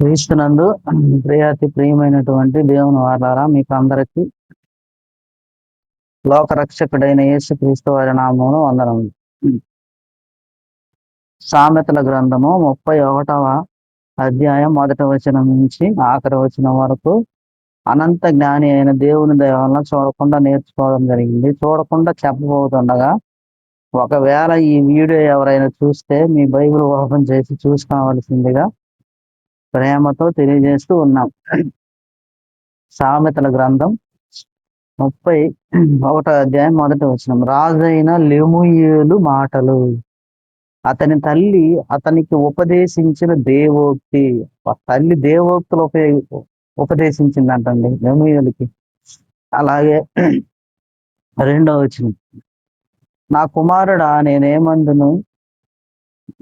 క్రీస్తునందు ప్రియాతి ప్రియమైనటువంటి దేవుని వారలారా, మీకు అందరికీ లోక రక్షకుడైన యేసు క్రీస్తు వారి నామమున వందనములు. సామెతల గ్రంథము 31వ అధ్యాయం 1వ వచనం నుంచి ఆఖరి వచనం వరకు అనంత జ్ఞాని అయిన దేవుని దయ వలన చూడకుండా నేర్చుకోవడం జరిగింది. చూడకుండా చెప్పబోతుండగా, ఒకవేళ ఈ వీడియో ఎవరైనా చూస్తే మీ బైబిల్ ఓపెన్ చేసి చూసుకోవాల్సిందిగా ప్రేమతో తెలియజేస్తూ ఉన్నాం. సామెతల గ్రంథం 31వ అధ్యాయం 1వ వచనం. రాజైన లెమూయేలు మాటలు. అతని తల్లి అతనికి ఉపదేశించిన దేవోక్తి. తల్లి దేవోక్తులు ఉపదేశించిందంటండి లెమూయేలుకి. అలాగే 2వ వచనం. నా కుమారుడా నేనేమందును,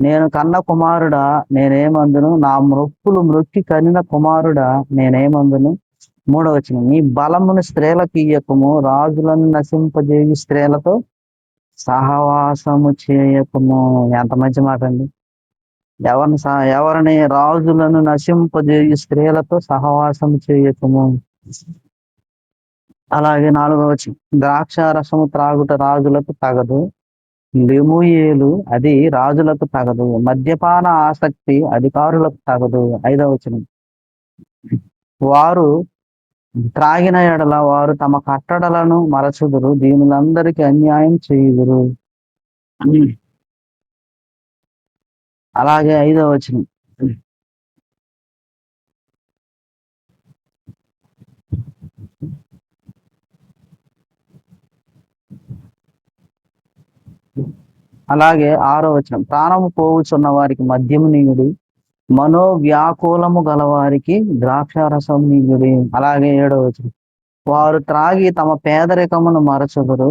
నేను కన్న కుమారుడా నేనేమందును, నా మ్రొక్కులు మ్రొక్కి కనిన కుమారుడా నేనేమందును. 3వ వచనం. నీ బలమును స్త్రీలకు ఇయ్యకము, రాజులను నశింపజేయు స్త్రీలతో సహవాసము చేయకము. ఎంత మంచి మాట అండి. ఎవరిని రాజులను నశింపజేయు స్త్రీలతో సహవాసము చేయకము. అలాగే 4వ వచనం. ద్రాక్ష రసము త్రాగుట రాజులకు తగదు, లెమూయేలు అది రాజులకు తగదు. మద్యపాన ఆసక్తి అధికారులకు తగదు. 5వ వచనం. వారు త్రాగిన ఎడల వారు తమ కట్టడలను మరచుదురు, దీనులందరికీ అన్యాయం చేయుదురు. అలాగే 5వ వచనం. అలాగే 6వ వచనం. ప్రాణము పోవుచున్న వారికి మద్యము నీయుడి, మనోవ్యాకులము గలవారికి ద్రాక్షారసం నీయుడి. అలాగే 7వ వచనం. వారు త్రాగి తమ పేదరికమును మరచుదురు,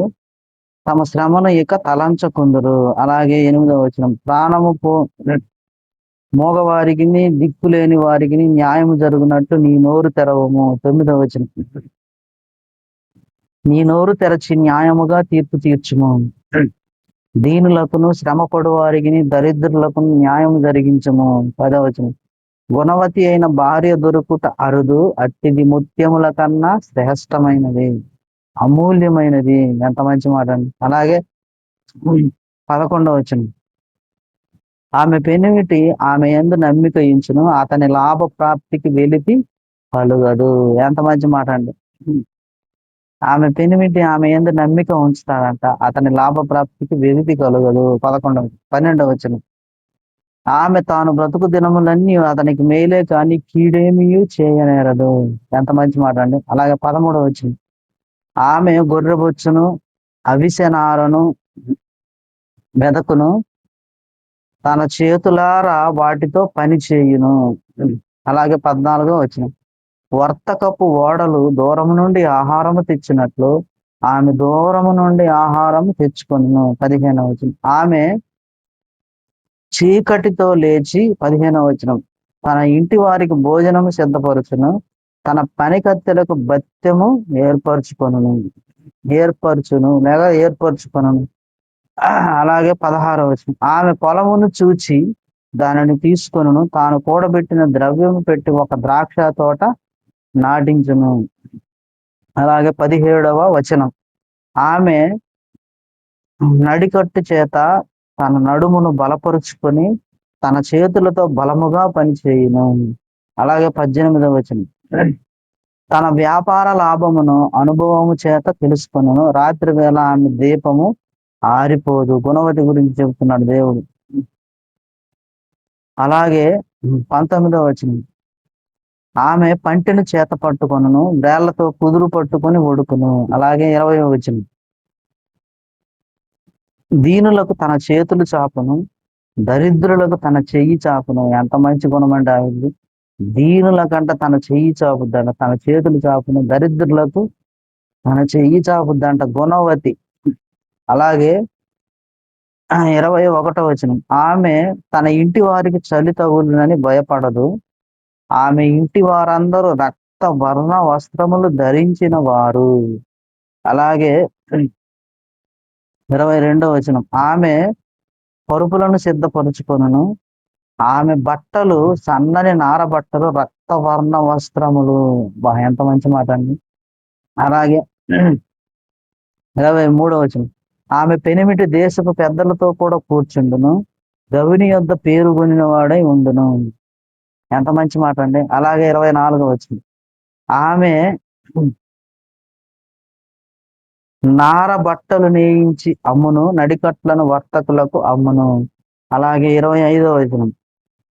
తమ శ్రమను ఇక తలంచకుందురు. అలాగే 8వ వచనం. ప్రాణము మోగవారికి దిక్కులేని వారికి న్యాయము జరుగునట్టు నీ నోరు తెరవము. 9వ వచనం. నీ నోరు తెరచి న్యాయముగా తీర్పు తీర్చుము. దీనులకును శ్రమపడు వారికి దరిద్రులకు న్యాయము జరిగించము. 10వ వచనం. గుణవతి అయిన భార్య దొరుకుట అరుదు, అట్టిది ముత్యముల కన్నా శ్రేష్టమైనది, అమూల్యమైనది. ఎంత మంచి మాట అండి. అలాగే 11వ వచనం. ఆమె పెనిమిటి ఆమె యందు నమ్మిక ఉంచును, అతని లాభ ప్రాప్తికి వెలితి కలుగదు. ఎంత మంచి మాట అండి. ఆమె పెనిమిటి ఆమె యందు నమ్మిక ఉంచుతాడంట, అతని లాభ ప్రాప్తికి వెలితి కలుగదు. 12వ వచనం. ఆమె తాను బ్రతుకు దినములన్నీ అతనికి మేలే కానీ కీడేమీ చేయనేరదు. ఎంత మంచి మాట అండి. అలాగే 13వ వచనం. ఆమె గొర్రెబొచ్చును అవిసెనారను మెదకును, తన చేతులారా వాటితో పని చేయును. అలాగే 14వ వచనం. వర్తకపు ఓడలు దూరము నుండి ఆహారము తెచ్చినట్లు ఆమె దూరము నుండి ఆహారము తెచ్చుకొనును. 15వ వచనం. ఆమె చీకటితో లేచి 15వ వచనం. తన ఇంటి వారికి భోజనము సిద్ధపరచును, తన పని కత్తెలకు బత్తెము ఏర్పరచుకొనును. అలాగే 16వ వచనం. ఆమె పొలమును చూచి దానిని తీసుకొనును, తాను కూడబెట్టిన ద్రవ్యము పెట్టి ఒక ద్రాక్ష తోట నాటించును. అలాగే 17వ వచనం. ఆమె నడికట్టు చేత తన నడుమును బలపరుచుకొని తన చేతులతో బలముగా పనిచేయును. అలాగే 18వ వచనం. తన వ్యాపార లాభమును అనుభవము చేత తెలుసుకొనును, రాత్రి వేళ ఆమె దీపము ఆరిపోదు. గుణవతి గురించి చెబుతున్నాడు దేవుడు. అలాగే 19వ వచనం. ఆమె పంటెను చేత పట్టుకొనును, వేళ్లతో కుదురు పట్టుకొని ఒడుకును. అలాగే 20వ వచనం. దీనులకు తన చేతులు చాపును, దరిద్రులకు తన చెయ్యి చాపును. ఎంత మంచి గుణం అంటే ఆవిడ. దీనులకంట తన చెయ్యి చాపుద్దంట, తన చేతులు చాపును, దరిద్రులకు తన చెయ్యి చాపుద్దంట. గుణవతి. అలాగే 21వ వచనం. ఆమె తన ఇంటి వారికి చలి తగులునని భయపడదు, ఆమె ఇంటి వారందరూ రక్త వర్ణ వస్త్రములు ధరించిన వారు. అలాగే 22వ వచనం. ఆమె పరుపులను సిద్ధపరుచుకొనును, ఆమె బట్టలు సన్నని నార బట్టలు, రక్తవర్ణ వస్త్రములు. ఎంత మంచి మాట అండి. అలాగే 23వ వచనం, ఆమె పెనిమిటి దేశపు పెద్దలతో కూడా కూర్చుండును, గవిని యొద్ద పేరు కొనిన వాడై ఉండును. ఎంత మంచి మాట అండి. అలాగే 24వ వచనం, ఆమె నార బట్టలు నేయించి అమ్మును, నడికట్లను వర్తకులకు అమ్మును. అలాగే 25వ వచనం,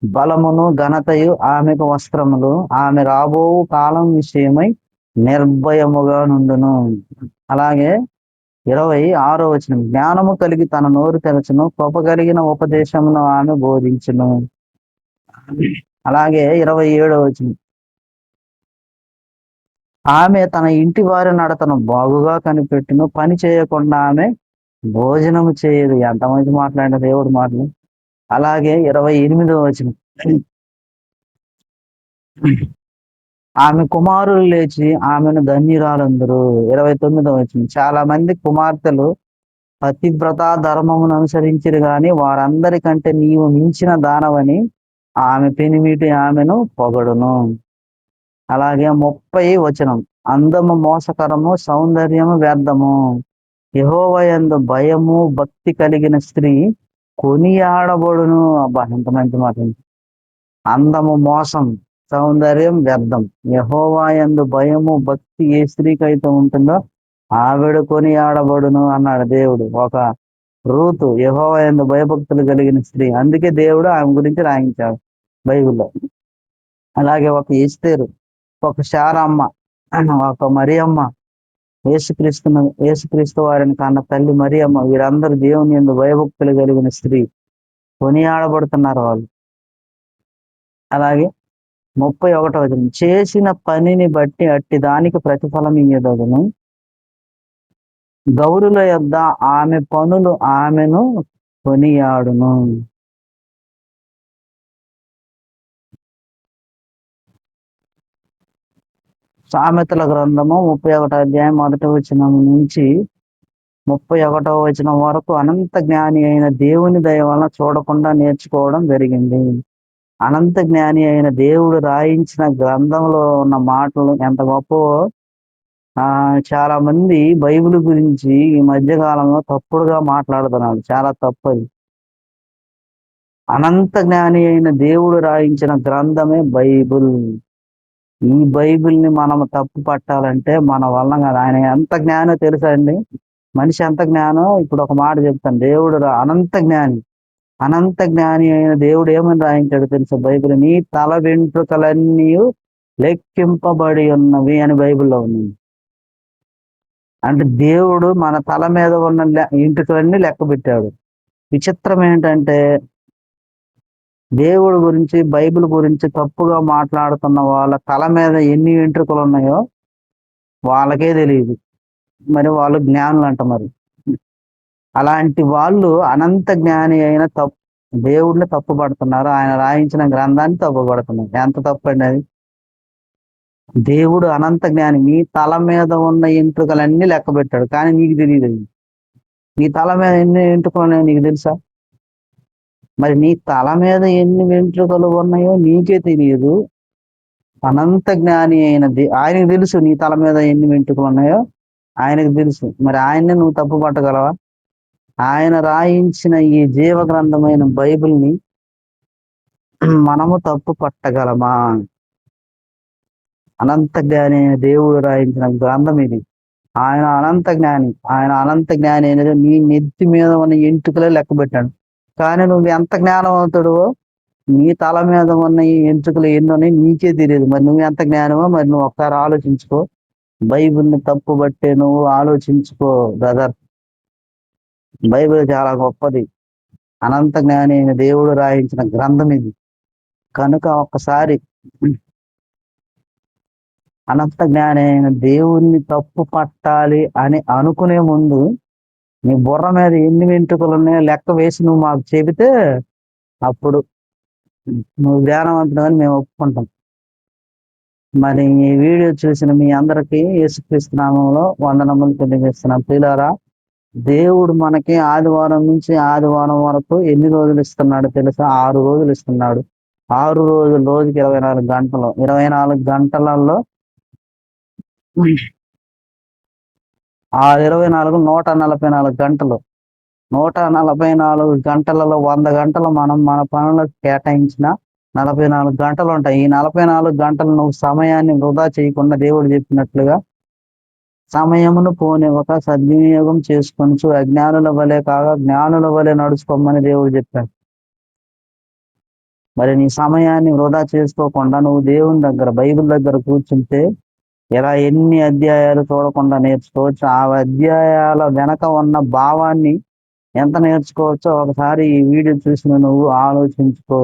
బలమును ఘనతయు ఆమెకు వస్త్రములు, ఆమె రాబో కాలం విషయమై నిర్భయముగా నుండును. అలాగే 26వ వచనం, జ్ఞానము కలిగి తన నోరు తెరచును, కృప కలిగిన ఉపదేశమును ఆమె బోధించును. అలాగే 27వ వచనం, ఆమె తన ఇంటి వారి నడతను బాగుగా కనిపెట్టును, పని చేయకుండా ఆమె భోజనము చేయదు. ఎంతమంది మాట్లాడిన దేవుడు మాటలు. అలాగే 28వ వచనం, ఆమె కుమారులు లేచి ఆమెను ధన్యురాలందరూ. 29వ వచనం, చాలా మంది కుమార్తెలు పతివ్రత ధర్మమును అనుసరించిరు గాని వారందరికంటే నీవు మించిన దానవని ఆమె పెనిమిటి ఆమెను పొగడును. అలాగే 30వ వచనం, అందము మోసకరము, సౌందర్యము వ్యర్థము, యెహోవా యందు భయము భక్తి కలిగిన స్త్రీ కొనియాడబడును. అబ్బా, ఎంత మంచి మాట. అందము మోసం, సౌందర్యం వ్యర్థం, యెహోవా యందు భయము భక్తి ఏ స్త్రీకైతే ఉంటుందో ఆవిడ కొనియాడబడును అన్నాడు దేవుడు. ఒక రూతు యెహోవా యందు భయభక్తులు కలిగిన స్త్రీ, అందుకే దేవుడు ఆమె గురించి రాయించాడు బైబిల్లో. అలాగే ఒక ఎస్తేరు, ఒక శారమ్మ, ఒక మరియమ్మ, యేసుక్రీస్తు వారిని కన్న తల్లి మరియమ్మ, వీరందరూ దేవుని యందు భయభక్తులు కలిగిన స్త్రీ, కొనియాడబడుతున్నారు వాళ్ళు. అలాగే 31వ వచనం, చేసిన పనిని బట్టి అట్టి దానికి ప్రతిఫలం ఇయ్యదగును, గౌరుల యొద్ద ఆమె పనులు ఆమెను కొనియాడును. సామెతల గ్రంథము 31వ అధ్యాయం 1వ వచనం నుంచి 31వ వచనం వరకు అనంత జ్ఞాని అయిన దేవుని దయ వలన చూడకుండా నేర్చుకోవడం జరిగింది. అనంత జ్ఞాని అయిన దేవుడు రాయించిన గ్రంథంలో ఉన్న మాటలు ఎంత గొప్పవో చాలా మంది బైబిల్ గురించి ఈ మధ్య కాలంలో తప్పుడుగా మాట్లాడుతున్నారు. చాలా తప్పది. అనంత జ్ఞాని అయిన దేవుడు రాయించిన గ్రంథమే బైబిల్. ఈ బైబిల్ని మనం తప్పు పట్టాలంటే మన వల్ల కాదు. ఆయన ఎంత జ్ఞానో తెలుసా అండి? మనిషి ఎంత జ్ఞానో ఇప్పుడు ఒక మాట చెప్తాను. దేవుడు అనంత జ్ఞాని. అనంత జ్ఞాని అయిన దేవుడు ఏమని రాయించాడు తెలుసా బైబిల్? నీ తల వెంట్రుకలన్నీ లెక్కింపబడి ఉన్నవి అని బైబిల్లో ఉంది. అంటే దేవుడు మన తల మీద ఉన్న వెంట్రుకలన్నీ లెక్క పెట్టాడు. విచిత్రం ఏంటంటే దేవుడి గురించి బైబిల్ గురించి తప్పుగా మాట్లాడుతున్న వాళ్ళ తల మీద ఎన్ని వెంట్రుకలు ఉన్నాయో వాళ్ళకే తెలియదు. మరి వాళ్ళు జ్ఞానులు అంట. మరి అలాంటి వాళ్ళు అనంత జ్ఞాని అయిన దేవుడిని తప్పు పడుతున్నారు. ఆయన రాయించిన గ్రంథాన్ని తప్పు పడుతున్నారు. ఎంత తప్పండి అది? దేవుడు అనంత జ్ఞాని. నీ తల మీద ఉన్న ఎంట్రుకలన్నీ లెక్క పెట్టాడు, కానీ నీకు తెలియదు. నీ తల మీద ఎన్ని వెంట్రుకలు ఉన్నాయో నీకు తెలుసా? మరి నీ తల మీద ఎన్ని వెంట్రుకలు ఉన్నాయో నీకే తెలియదు. అనంత జ్ఞాని అయిన ఆయనకు తెలుసు నీ తల మీద ఎన్ని వెంట్రుకలు ఉన్నాయో ఆయనకు తెలుసు. మరి ఆయన్ని నువ్వు తప్పు పట్టగలవా? ఆయన రాయించిన ఈ జీవ గ్రంథమైన బైబిల్ని మనము తప్పు పట్టగలమా? అనంత జ్ఞాని అయిన దేవుడు రాయించిన గ్రంథం ఇది. ఆయన అనంత జ్ఞాని. ఆయన అనంత జ్ఞాని అనేది నీ నెత్తి మీద ఉన్న ఎంట్రుకలే లెక్క పెట్టాడు. కానీ నువ్వు ఎంత జ్ఞానవంతుడువో నీ తల మీద ఉన్న ఈ ఎంట్రుకలు ఎన్నోని నీకే తెలియదు. మరి నువ్వు ఎంత జ్ఞానమో మరి నువ్వు ఒకసారి ఆలోచించుకో. బైబిల్ని తప్పు బట్టే నువ్వు ఆలోచించుకో బ్రదర్. బైబిల్ చాలా గొప్పది. అనంత జ్ఞాని అయిన దేవుడు రాయించిన గ్రంథం ఇది. కనుక ఒక్కసారి అనంత జ్ఞాని అయిన దేవుణ్ణి తప్పు పట్టాలి అని అనుకునే ముందు నీ బుర్ర మీద ఎన్ని వెంట్రుకలు ఉన్నాయో లెక్క వేసి నువ్వు మాకు చెబితే అప్పుడు నువ్వు జ్ఞానవంతుడు అని మేము ఒప్పుకుంటాం. మరి ఈ వీడియో చూసిన మీ అందరికీ యేసుక్రీస్తు నామములో వందనములు తెలియజేస్తున్నాం. ప్రియులారా, దేవుడు మనకి ఆదివారం నుంచి ఆదివారం వరకు ఎన్ని రోజులు ఇస్తున్నాడు తెలుసా? 6 రోజులు ఇస్తున్నాడు. 6 రోజులు, రోజుకి 24 గంటలు. 24 గంటలలో ఆ 24 144 గంటలు. 144 గంటలలో 100 గంటలు మనం మన పనులకు కేటాయించిన 44 గంటలు ఉంటాయి. ఈ 44 గంటలు నువ్వు సమయాన్ని వృధా చేయకుండా దేవుడు చెప్పినట్లుగా సమయమును పోనివ్వక సద్వినియోగం చేసుకొనుచు అజ్ఞానుల వలె కాక జ్ఞానుల వలె నడుచుకోమని దేవుడు చెప్పాడు. మరి నీ సమయాన్ని వృధా చేసుకోకుండా నువ్వు దేవుని దగ్గర బైబిల్ దగ్గర కూర్చుంటే ఇలా ఎన్ని అధ్యాయాలు చూడకుండా నేర్చుకోవచ్చు. ఆ అధ్యాయాల వెనక ఉన్న భావాన్ని ఎంత నేర్చుకోవచ్చో ఒకసారి ఈ వీడియో చూసిన నువ్వు ఆలోచించుకో.